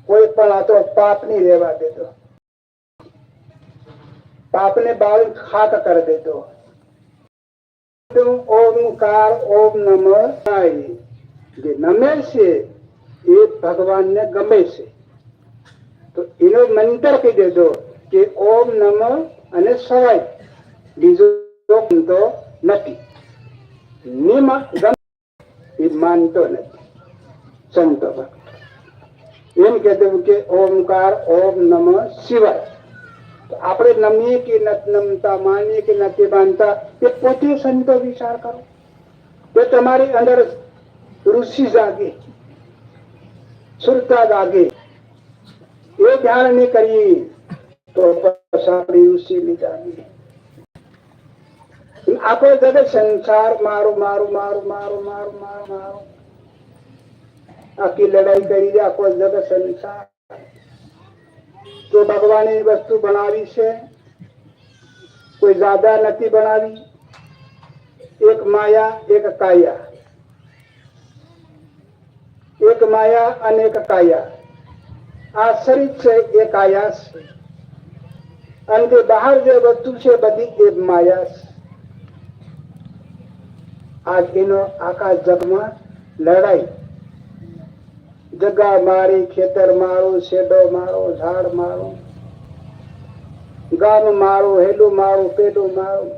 કોઈ પણ આ તો પાપ નહીં રહેવા દેતો, પાપને બાળી ખાક કરી દેતો. ઓમકાર ઓમ નમઃ શિવાય જે નમે છે એ ભગવાનને ગમે છે, તો એનો મંત્ર કહી દેજો કે ઓમ નમઃ અને શિવાય, બીજો તો નથી. નિમ એ માનતો નથી સંતો ભક્ત. એમ કહેતું કે ઓમકાર ઓમ નમઃ શિવાય. આપણે નમીએ કે નથી નમતા, માનીએ કે નથી માનતા, એ પોતે સંતો વિચાર કરો. તો તમારી અંદર ઋષિ જાગે, સુરતા જાગે. એ ધ્યાન નહીં કરીએ તો આપણી ઋષિ નહીં જાગે. આખો જગત સંસાર મારું મારું મારું મારું મારું મારું મારું આખી લડાઈ કરી છે. આખો જગત સંસાર તો ભગવાને વસ્તુ બનાવી છે, કોઈ જ્યાદા નથી બનાવી. એક માયા એક કાયા, એક માયા અને એક કાયા. આ શરીર છે એ કાયા છે, અને જે બહાર જે વસ્તુ છે બધી એ માયા છે. આજ એનો આખા જગમાં લડાઈ, જગા મારી, ખેતર મારું, શેડો મારો, ઝાડ મારું, ગામ મારું, હેલું મારું, પેલું મારું.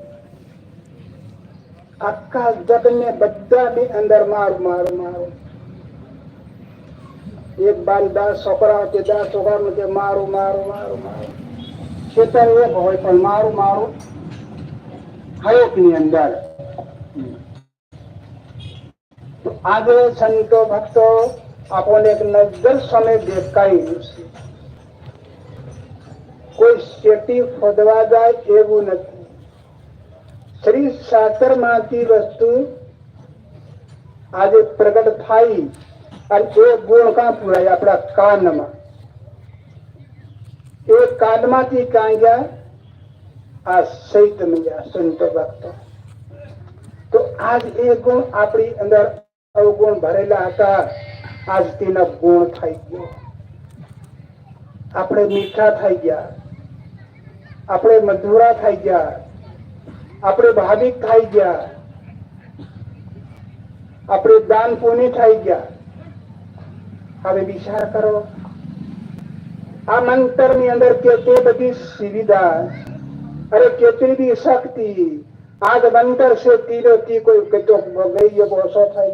આખા જગને બધાની અંદર મારું મારું મારું. એક બાર 10 છોકરા કે 10 છોકરા કે મારું મારું મારું મારું. ખેતર એક હોય પણ મારું મારું હરેક ની અંદર. આજે સંતો ભક્તો આપણને એક નજર સામે દેખાયું છે. કોઈ શેટી ખોદવા જાય એવું નથી. શ્રી શાસ્ત્ર માંથી વસ્તુ આજે પ્રગટ થાય, અને એ ગુણ કાં પુરાય? આપણા કાનમાં. એ કાનમાંથી કાં ગયા? આ સહિતમાં ગયા સંતો ભક્તો. તો આજ એ ગુણ આપણી અંદર અવગુણ ભરેલા હતા, આજ તેના ગુણ થઈ ગયો. આપણે મીઠા થઈ ગયા, આપણે મધુરા થઈ ગયા, આપણે ભાવિક થઈ ગયા, આપણે દાન પુણ્ય થઈ ગયા. હવે વિચાર કરો, આ મંત્ર ની અંદર કેટલી બધી સુવિધા, અરે કેટલી બધી શક્તિ. આજ મંત્ર છે તીરો તી કોઈ કહેતો ગઈ ઓછો થાય.